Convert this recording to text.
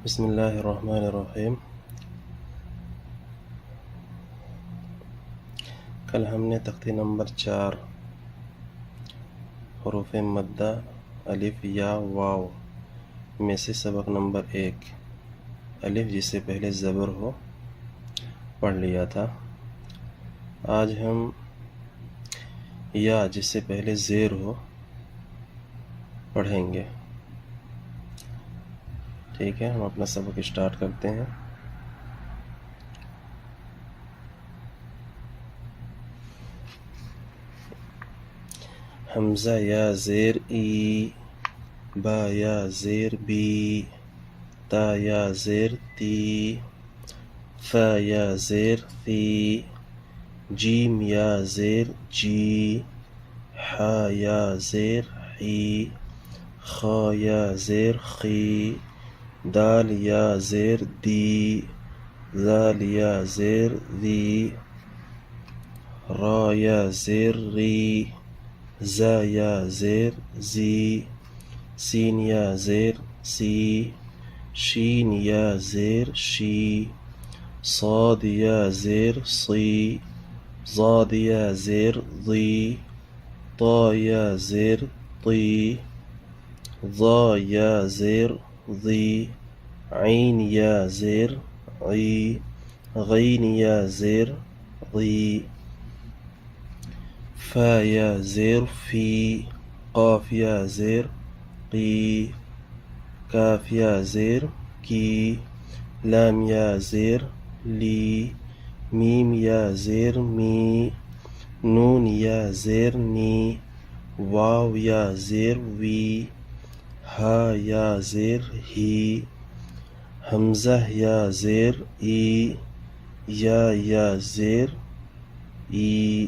بسم اللہ الرحمن الرحیم۔ کل ہم نے تختی نمبر 4 حروف مدہ الف یا واو میں سے سبق نمبر 1 الف جس سے پہلے زبر ہو پڑھ لیا تھا۔ آج ہم یا جس سے پہلے زیر ہو پڑھیں گے۔ ٹھیک ہے، ہم اپنا سبق اسٹارٹ کرتے ہیں۔ حمزہ یا زیر ای، با یا زیر بی، تا یا زیر تی، فا یا زیر ثی، جیم یا زیر جی، حا یا زیر حی، خا یا زیر خی، دال یا زیر دی، ذال یا زیر ذی، را یا زیر ری، زا یا زیر زی، سین یا زیر سی، شین یا زیر شی، صاد یا زیر صی، ضاد یا زیر ضی، طا یا زیر طی، ظا یا زیر ظی، عین یا زیر عی، غین یا زیر غی، فا یا زیر فی، قاف یا زیر قی، کاف یا زیر کی، لام یا زیر لی، میم یا زیر می، نون یا زیر نی، واو یا زیر وی، ہا یا زیر ہی، حمزہ یا زیر ای، یا زیر ای،